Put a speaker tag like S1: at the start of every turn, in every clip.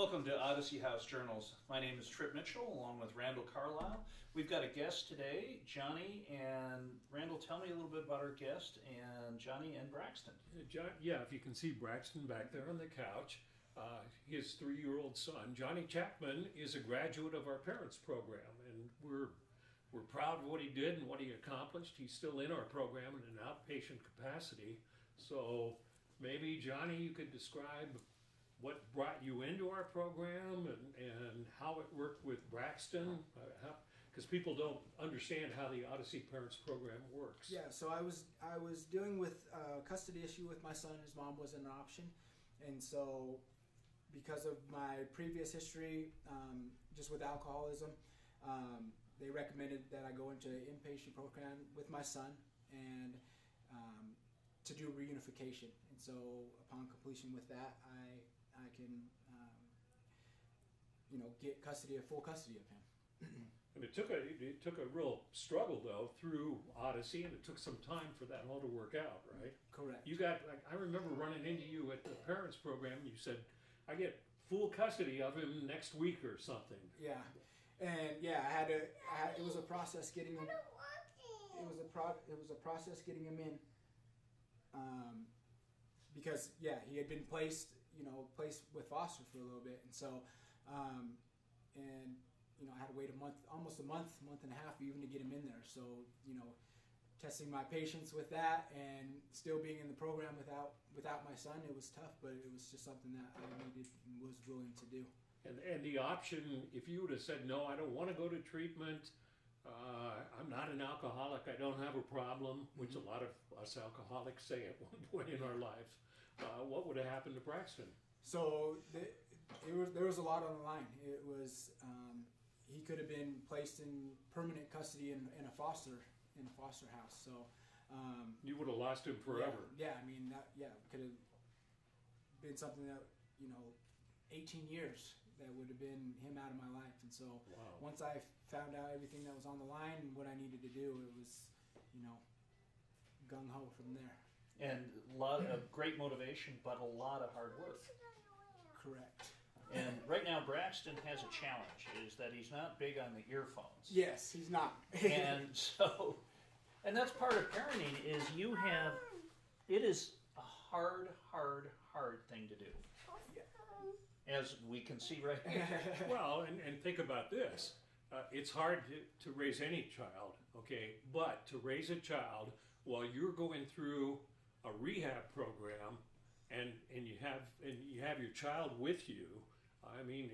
S1: Welcome to Odyssey House Journals. My name is Trip Mitchell, along with Randall Carlisle. We've got a guest today, Johnny, and Randall, tell me a little bit about our guest and Johnny and Braxton.
S2: Yeah, if you can see Braxton back there on the couch, his 3-year-old son, Johnny Chapman, is a graduate of our parents program, and we're proud of what he did and what he accomplished. He's still in our program in an outpatient capacity. So maybe, Johnny, you could describe what brought you into our program and how it worked with Braxton, because people don't understand how the Odyssey Parents program works.
S3: Yeah, so I was dealing with a custody issue with my son. His mom wasn't an option, and so because of my previous history, just with alcoholism, they recommended that I go into an inpatient program with my son and to do reunification. And so upon completion with that, I can, get full custody of him.
S2: And it took a real struggle though through Odyssey, and it took some time for that all to work out, right?
S3: Correct.
S2: You got, I remember running into you at the parents program, and you said, "I get full custody of him next week or something."
S3: Yeah, and yeah, it was a process getting him. It was a process getting him in, because yeah, he had been placed with foster for a little bit, and so, I had to wait almost a month and a half even to get him in there. So, testing my patience with that and still being in the program without my son, it was tough, but it was just something that I needed and was willing to do.
S2: And the option, if you would have said, "No, I don't want to go to treatment, I'm not an alcoholic, I don't have a problem," which a lot of us alcoholics say at one point in our life, what would have happened to Braxton?
S3: So there was a lot on the line. It was he could have been placed in permanent custody in a foster house. So
S2: you would have lost him forever.
S3: Yeah, I mean that. Yeah, could have been something that 18 years that would have been him out of my life. And so once I found out everything that was on the line and what I needed to do, it was gung ho from there.
S1: And a lot of great motivation, but a lot of hard work.
S3: Correct.
S1: And right now, Braxton has a challenge, is that he's not big on the earphones.
S3: Yes, he's not.
S1: And that's part of parenting, is it is a hard thing to do. As we can see right here.
S2: Well, and think about this. It's hard to raise any child, okay? But to raise a child while you're going through a rehab program and you have your child with you, I mean,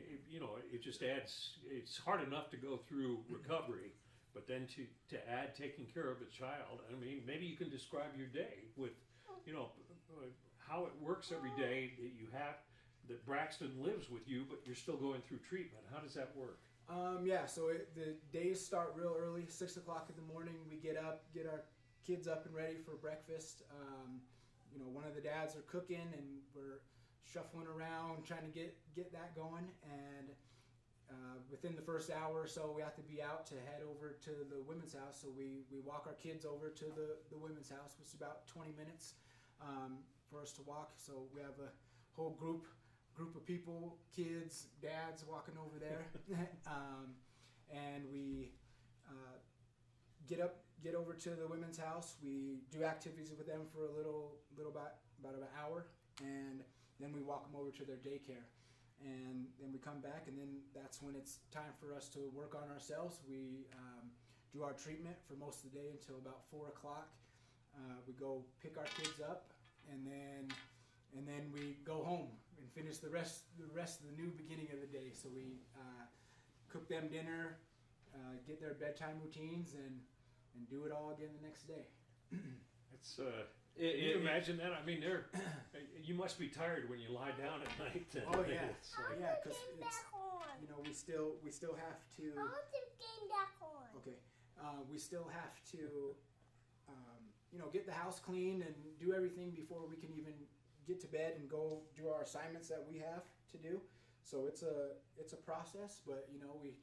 S2: it just adds. It's hard enough to go through recovery, but then to add taking care of a child. I mean, maybe you can describe your day with, how it works every day that Braxton lives with you, but you're still going through treatment. How does that work?
S3: Yeah, so the days start real early, 6 o'clock in the morning. We get up, get our kids up and ready for breakfast. One of the dads are cooking, and we're shuffling around trying to get that going. And within the first hour or so, we have to be out to head over to the women's house. So we walk our kids over to the women's house, which is about 20 minutes for us to walk. So we have a whole group of people, kids, dads walking over there. And we get over to the women's house. We do activities with them for about an hour, and then we walk them over to their daycare. And then we come back, and then that's when it's time for us to work on ourselves. We do our treatment for most of the day until about 4 o'clock. We go pick our kids up, and then we go home and finish the rest of the new beginning of the day. So we cook them dinner, get their bedtime routines, and do it all again the next day.
S2: It's can you imagine that? I mean, you must be tired when you lie down at night.
S3: Oh yeah, yeah, because we still have to. Okay, we still have to, get the house clean and do everything before we can even get to bed and go do our assignments that we have to do. So it's a process, but we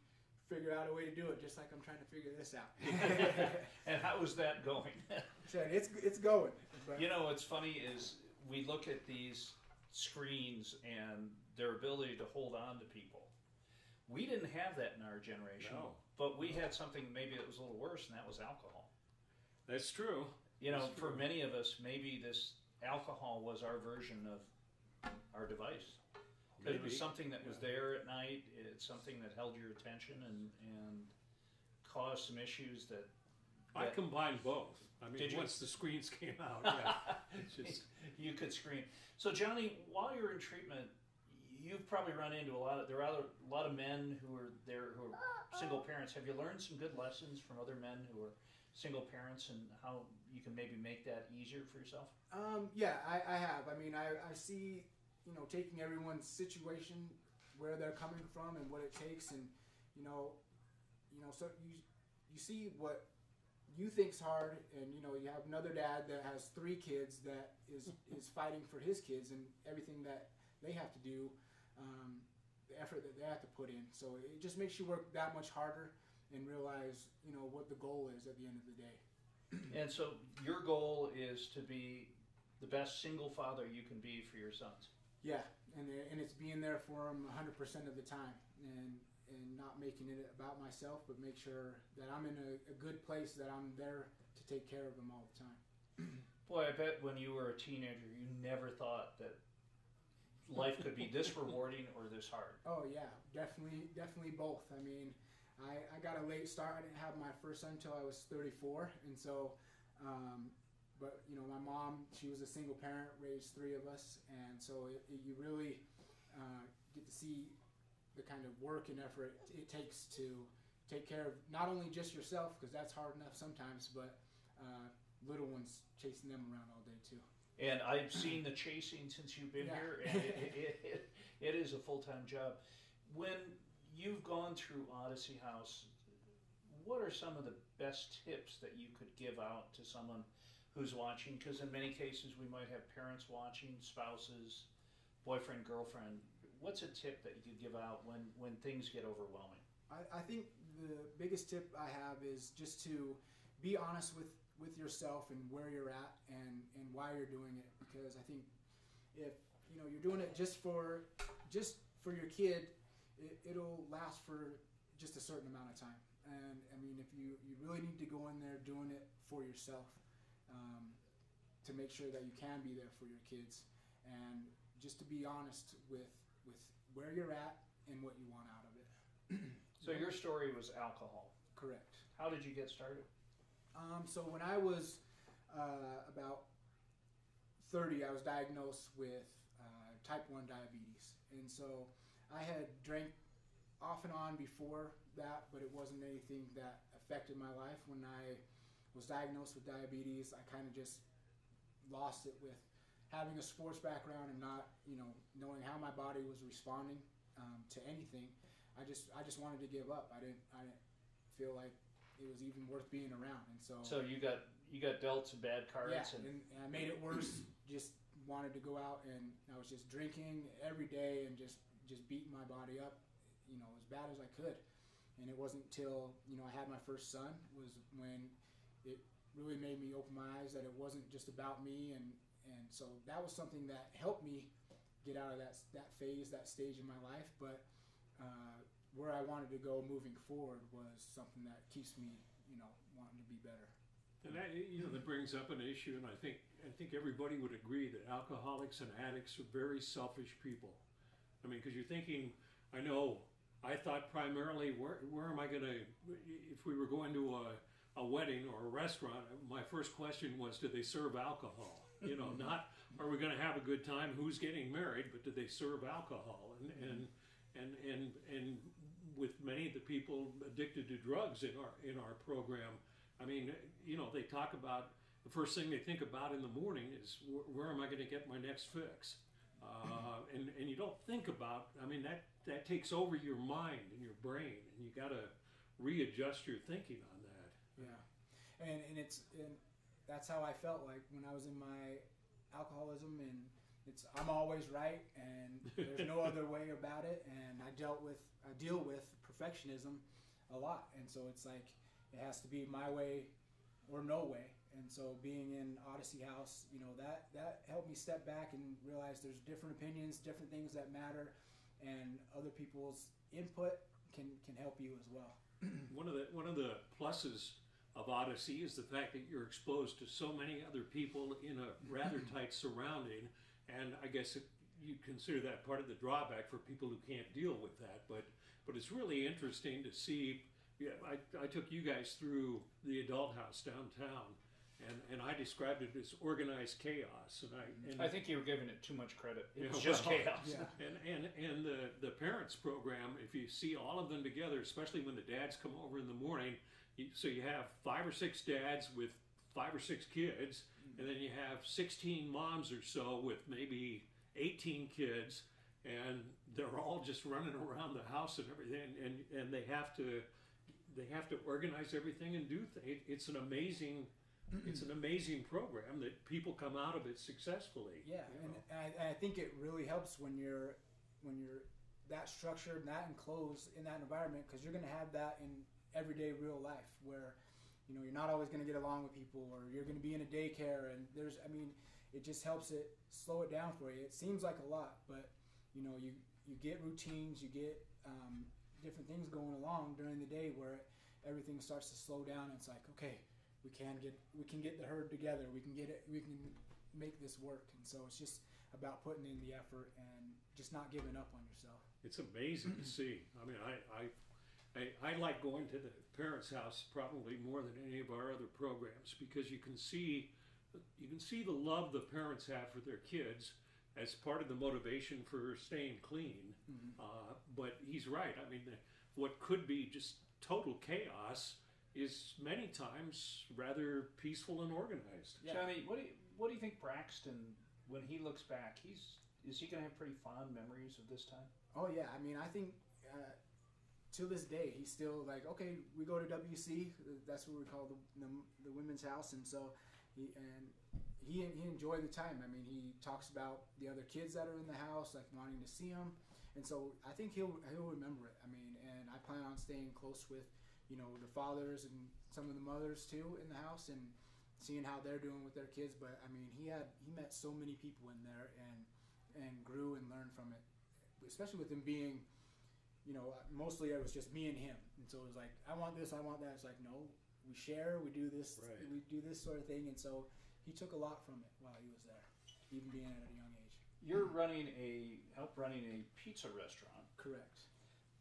S3: figure out a way to do it, just like I'm trying to figure this out.
S1: And how is that going?
S3: It's going. But
S1: What's funny is we look at these screens and their ability to hold on to people. We didn't have that in our generation,
S2: No.
S1: but we had something maybe that was a little worse, and that was alcohol.
S2: That's true.
S1: You know,
S2: That's
S1: for
S2: true.
S1: many of us, maybe this alcohol was our version of our device. Because it was
S2: Maybe.
S1: something that was there at night. It's something that held your attention and caused some issues that
S2: I combined both. I mean,
S1: Did you?
S2: once the screens came out, yeah. It's just,
S1: you could scream. So, Johnny, while you're in treatment, you've probably run into a lot of men who are there who are single parents. Have you learned some good lessons from other men who are single parents and how you can maybe make that easier for yourself?
S3: Yeah, I have. I mean, I see, taking everyone's situation, where they're coming from and what it takes, and so you see what you think's hard, and you have another dad that has 3 kids that is fighting for his kids and everything that they have to do, the effort that they have to put in. So it just makes you work that much harder and realize what the goal is at the end of the day.
S1: And so your goal is to be the best single father you can be for your sons.
S3: Yeah, and it's being there for them 100% of the time, and not making it about myself, but make sure that I'm in a good place, that I'm there to take care of them all the time.
S1: Boy, I bet when you were a teenager, you never thought that life could be this rewarding or this hard.
S3: Oh yeah, definitely both. I mean, I got a late start. I didn't have my first son until I was 34, and so, but my mom, she was a single parent, raised 3 of us, and so you really get to see the kind of work and effort it takes to take care of not only just yourself, because that's hard enough sometimes, but little ones, chasing them around all day too.
S1: And I've seen the chasing since you've been here, and it is a full-time job. When you've gone through Odyssey House, what are some of the best tips that you could give out to someone who's watching? Because in many cases we might have parents watching, spouses, boyfriend, girlfriend. What's a tip that you could give out when things get overwhelming?
S3: I think the biggest tip I have is just to be honest with yourself and where you're at and why you're doing it. Because I think if you're doing it just for your kid, it'll last for just a certain amount of time. And I mean, if you really need to go in there doing it for yourself, to make sure that you can be there for your kids, and just to be honest with where you're at and what you want out of it.
S1: So your story was alcohol.
S3: Correct.
S1: How did you get started?
S3: So when I was about 30, I was diagnosed with type 1 diabetes. And so I had drank off and on before that, but it wasn't anything that affected my life. When I was diagnosed with diabetes, I kind of just lost it with having a sports background and not, knowing how my body was responding to anything. I just wanted to give up. I didn't feel like it was even worth being around. And
S1: So you got dealt some bad cards.
S3: yeah, and I made it worse. Just wanted to go out, and I was just drinking every day and just beating my body up, as bad as I could. And it wasn't till I had my first son was when it really made me open my eyes that it wasn't just about me, and so that was something that helped me get out of that phase, that stage in my life. But where I wanted to go moving forward was something that keeps me, wanting to be better.
S2: and that brings up an issue, and I think everybody would agree that alcoholics and addicts are very selfish people. I mean, because you're thinking, I thought primarily, where am I going to, if we were going to a wedding or a restaurant, my first question was, do they serve alcohol? Not, are we going to have a good time? Who's getting married? But do they serve alcohol? And with many of the people addicted to drugs in our program, I mean, they talk about the first thing they think about in the morning is where am I going to get my next fix? And you don't think about, I mean, that takes over your mind and your brain, and you got to readjust your thinking on that.
S3: Yeah, and that's how I felt like when I was in my alcoholism, and I'm always right, and there's no other way about it. And I deal with perfectionism a lot, and so it's like it has to be my way or no way. And so being in Odyssey House, you know, that helped me step back and realize there's different opinions, different things that matter, and other people's input can help you as well.
S2: One of the pluses of Odyssey is the fact that you're exposed to so many other people in a rather tight surrounding, and I guess you consider that part of the drawback for people who can't deal with that. But it's really interesting to see. Yeah, I took you guys through the adult house downtown, and I described it as organized chaos. And
S1: I think you were giving it too much credit. It was
S2: Yeah,
S1: just
S2: well,
S1: chaos.
S3: Yeah.
S2: And the parents program, if you see all of them together, especially when the dads come over in the morning, so you have 5 or 6 dads with 5 or 6 kids, and then you have 16 moms or so with maybe 18 kids, and they're all just running around the house and everything, and they have to organize everything and do things. It's an amazing program that people come out of it successfully.
S3: Yeah, and I think it really helps when you're that structured and that enclosed in that environment, because you're going to have that in everyday real life where, you know, you're not always going to get along with people, or you're going to be in a daycare, and it just helps it slow it down for you. It seems like a lot, but you know, you get routines, you get different things going along during the day where everything starts to slow down. And it's like, okay, we can get the herd together. We can make this work. And so it's just about putting in the effort and just not giving up on yourself.
S2: It's amazing to see. I mean, I like going to the parents' house probably more than any of our other programs, because you can see the love the parents have for their kids as part of the motivation for staying clean. But he's right. I mean, what could be just total chaos is many times rather peaceful and organized.
S1: Yeah. Johnny, what do you think Braxton, when he looks back, is he going to have pretty fond memories of this time?
S3: Oh yeah, I mean, I think to this day he's still like, okay, we go to WC. That's what we call the women's house, and so he enjoyed the time. I mean, he talks about the other kids that are in the house, like wanting to see them, and so I think he'll remember it. I mean, and I plan on staying close with, you know, the fathers and some of the mothers too in the house, and seeing how they're doing with their kids. But I mean, he met so many people in there and grew and learned from it, especially with him being, you know, mostly it was just me and him, and so it was like, I want this, I want that. It's like, no, we share, we do this,
S2: right.
S3: We do this sort of thing, and so he took a lot from it while he was there, even being at a young age.
S1: You're running a pizza restaurant.
S3: Correct.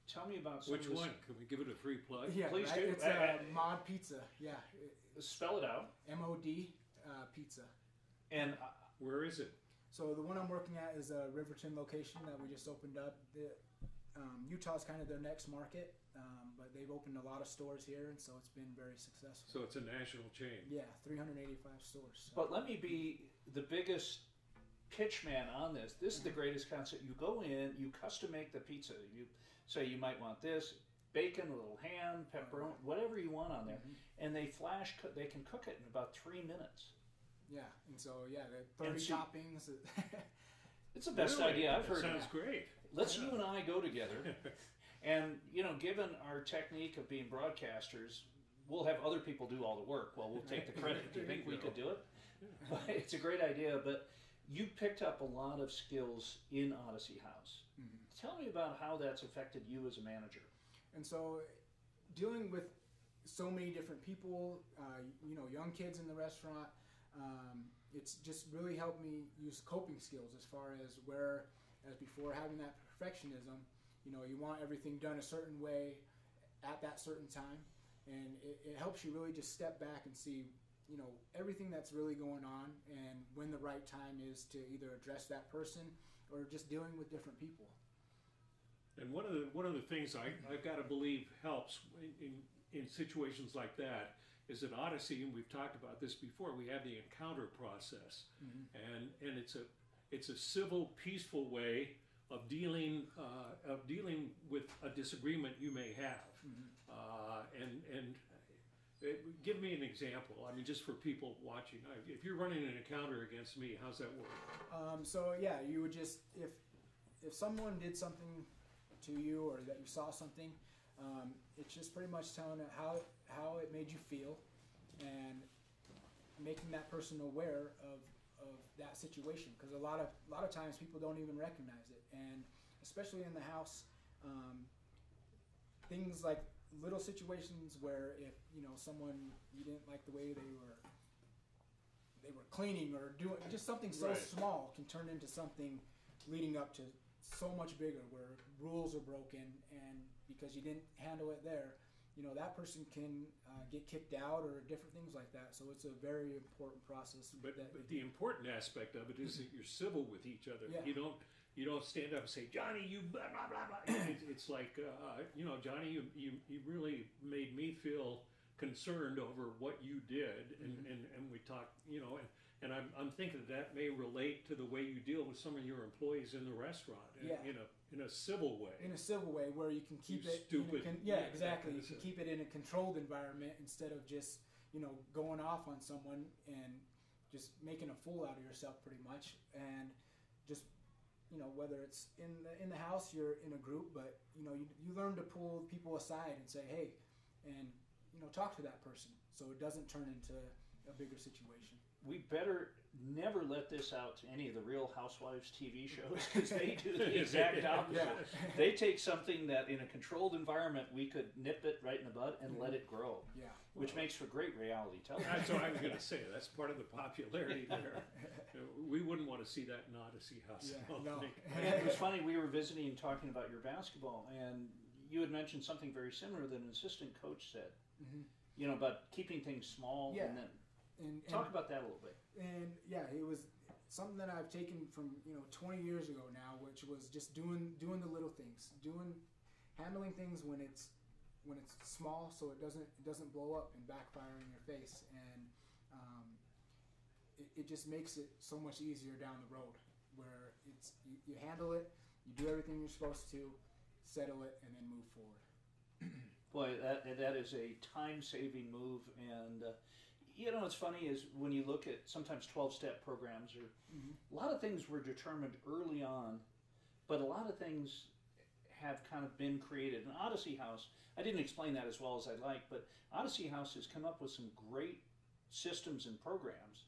S1: Tell me about some
S2: Which
S1: of this.
S2: one? Can we give it a free plug?
S3: Yeah,
S1: Please
S3: right?
S1: do.
S3: It's Mod Pizza. Yeah.
S1: Spell it out.
S3: MOD Pizza.
S1: And
S2: Where is it?
S3: So the one I'm working at is a Riverton location that we just opened up. Utah's kind of their next market, but they've opened a lot of stores here, and so it's been very successful.
S2: So it's a national chain.
S3: Yeah, 385 stores. So.
S1: But let me be the biggest pitch man on this. This is the greatest concept. You go in, you custom make the pizza. You say you might want this, bacon, a little ham, pepperoni, whatever you want on there, and they they can cook it in about 3 minutes.
S3: Yeah, and so the 30 toppings.
S1: It's the best idea I've heard.
S2: Sounds great.
S1: Let's you and I go together, and you know, given our technique of being broadcasters, we'll have other people do all the work. Well, we'll take the credit. Do you think we could do it? But it's a great idea, but you picked up a lot of skills in Odyssey House. Tell me about how that's affected you as a manager.
S3: And so, dealing with so many different people, you know, young kids in the restaurant, it's just really helped me use coping skills as far as as before having that perfectionism, you know, you want everything done a certain way at that certain time, and it helps you really just step back and see, you know, everything that's really going on and when the right time is to either address that person or just dealing with different people.
S2: And one of the things I've got to believe helps in situations like that is that Odyssey, and we've talked about this before, we have the encounter process, and it's a civil, peaceful way of dealing with a disagreement you may have, give me an example. I mean, just for people watching, if you're running an encounter against me, how's that work?
S3: So yeah, you would just if someone did something to you or that you saw something, it's just pretty much telling it how it made you feel, and making that person aware of that situation, because a lot of times people don't even recognize it, and especially in the house, things like little situations where if someone, you didn't like the way they were cleaning or doing just something so small, can turn into something leading up to so much bigger, where rules are broken, and because you didn't handle it there, that person can get kicked out or different things like that. So it's a very important process.
S2: But the important aspect of it is that you're civil with each other. Yeah. You don't stand up and say, Johnny, you blah blah blah blah. It's like Johnny, you really made me feel concerned over what you did, and we talked, and I'm thinking that may relate to the way you deal with some of your employees in the restaurant, in a civil way.
S3: In a civil way, where you can keep it
S2: stupid.
S3: Exactly. You can keep it in a controlled environment instead of just going off on someone and just making a fool out of yourself, pretty much. And just whether it's in the house, you're in a group, but you learn to pull people aside and say, hey, and talk to that person, so it doesn't turn into a bigger situation.
S1: We better never let this out to any of the Real Housewives TV shows, because they do the exact opposite. Yeah. They take something that in a controlled environment we could nip it right in the bud and let it grow. Yeah. Which makes for great reality television.
S2: That's what I was going to say. That's part of the popularity there. We wouldn't want to see that in Odyssey House.
S3: Yeah, no.
S1: It was funny, we were visiting and talking about your basketball, and you had mentioned something very similar that an assistant coach said. About keeping things small, and then talk about that a little bit.
S3: And yeah, it was something that I've taken from 20 years ago now, which was just doing the little things, handling things when it's small, so it doesn't blow up and backfire in your face, and it just makes it so much easier down the road, where you handle it, you do everything you're supposed to, settle it, and then move forward.
S1: Boy, that is a time-saving move, and what's funny is when you look at sometimes 12-step programs, or a lot of things were determined early on, but a lot of things have kind of been created. And Odyssey House, I didn't explain that as well as I'd like, but Odyssey House has come up with some great systems and programs,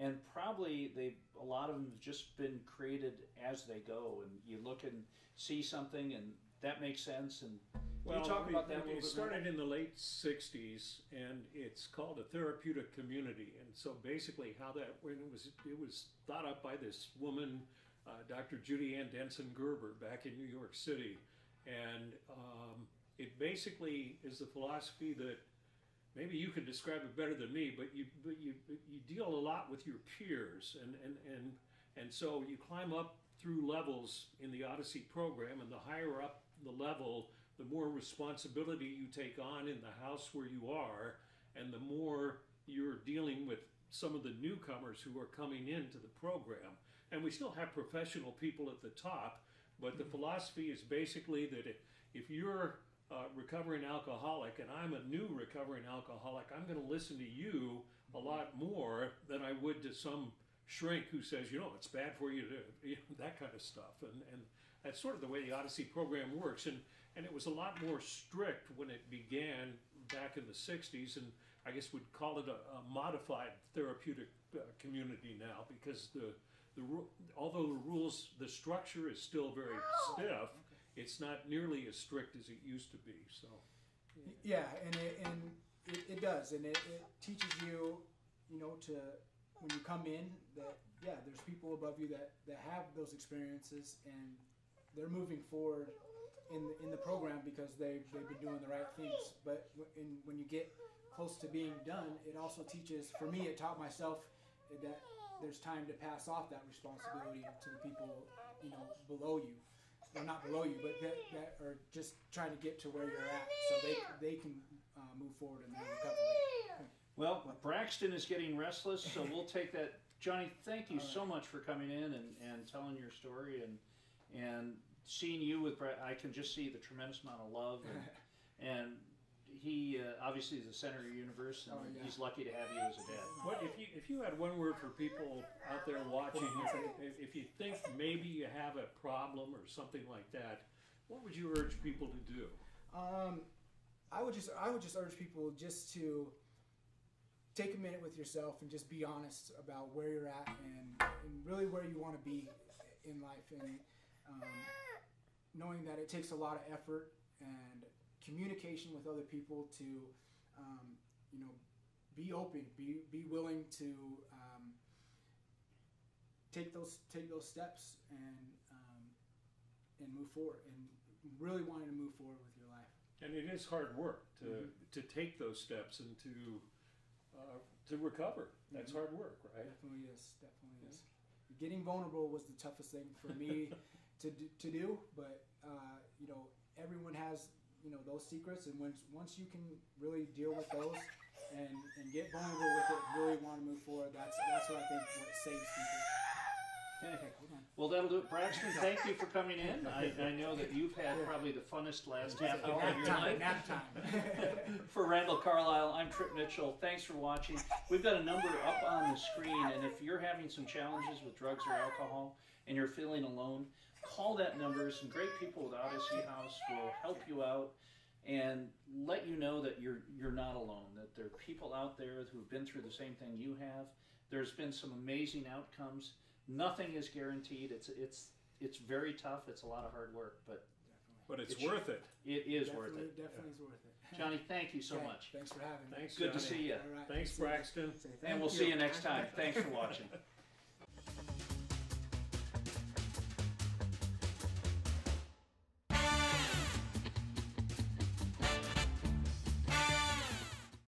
S1: and probably a lot of them have just been created as they go, and you look and see something, and that makes sense. And
S2: well,
S1: talk about that a little bit.
S2: It started in the late 60s, and it's called a therapeutic community. And so basically how that went, it was thought up by this woman, Dr. Judy Ann Denson Gerber, back in New York City. And it basically is the philosophy that, maybe you could describe it better than me, but you deal a lot with your peers, and so you climb up through levels in the Odyssey program, and the higher up the level, the more responsibility you take on in the house where you are, and the more you're dealing with some of the newcomers who are coming into the program. And we still have professional people at the top, but the philosophy is basically that if you're a recovering alcoholic and I'm a new recovering alcoholic, I'm going to listen to you a lot more than I would to some shrink who says, it's bad for you to, that kind of stuff. And that's sort of the way the Odyssey program works. And it was a lot more strict when it began back in the 60s, and I guess we'd call it a modified therapeutic community now, because although the structure is still very stiff, it's not nearly as strict as it used to be. So
S3: yeah, and it does, and it teaches you, to, when you come in, that there's people above you that have those experiences, and they're moving forward in the program because they've been doing the right things. But when you get close to being done, it also teaches, for me, it taught myself that there's time to pass off that responsibility to the people below you. Well, not below you, but that are just trying to get to where you're at, so they can move forward in their recovery.
S1: Well, Braxton is getting restless, so we'll take that. Johnny, thank you so much for coming in and telling your story, and seeing you with I can just see the tremendous amount of love, and he obviously is the center of your universe, and he's lucky to have you as a dad.
S2: What if you had one word for people out there watching, if you think maybe you have a problem or something like that, what would you urge people to do?
S3: I would just urge people just to take a minute with yourself and just be honest about where you're at and really where you want to be in life, and knowing that it takes a lot of effort and communication with other people to be open, be willing to take those steps and move forward, and really wanting to move forward with your life.
S2: And it is hard work to take those steps and to recover. That's hard work, right?
S3: Definitely is. Getting vulnerable was the toughest thing for me to do, but everyone has those secrets, and once you can really deal with those and get vulnerable with it, really want to move forward, that's what I think what saves people.
S1: Okay. Well, that'll do it. Braxton, thank you for coming in. I know that you've had probably the funnest last half hour of your life.
S3: Nap time.
S1: For Randall Carlisle, I'm Trip Mitchell. Thanks for watching. We've got a number up on the screen, and if you're having some challenges with drugs or alcohol and you're feeling alone, call that number. Some great people with Odyssey House will help you out and let you know that you're not alone, that there are people out there who've been through the same thing you have. There's been some amazing outcomes. Nothing is guaranteed. It's very tough. It's a lot of hard work, but
S2: it's worth it.
S1: It is worth it.
S3: Definitely is worth it.
S1: Johnny, thank you so much.
S3: Thanks for having me.
S2: Thanks,
S1: Good
S2: Johnny.
S1: to see you.
S2: Right. Thanks, Braxton.
S1: And we'll see you next time. Thanks for watching.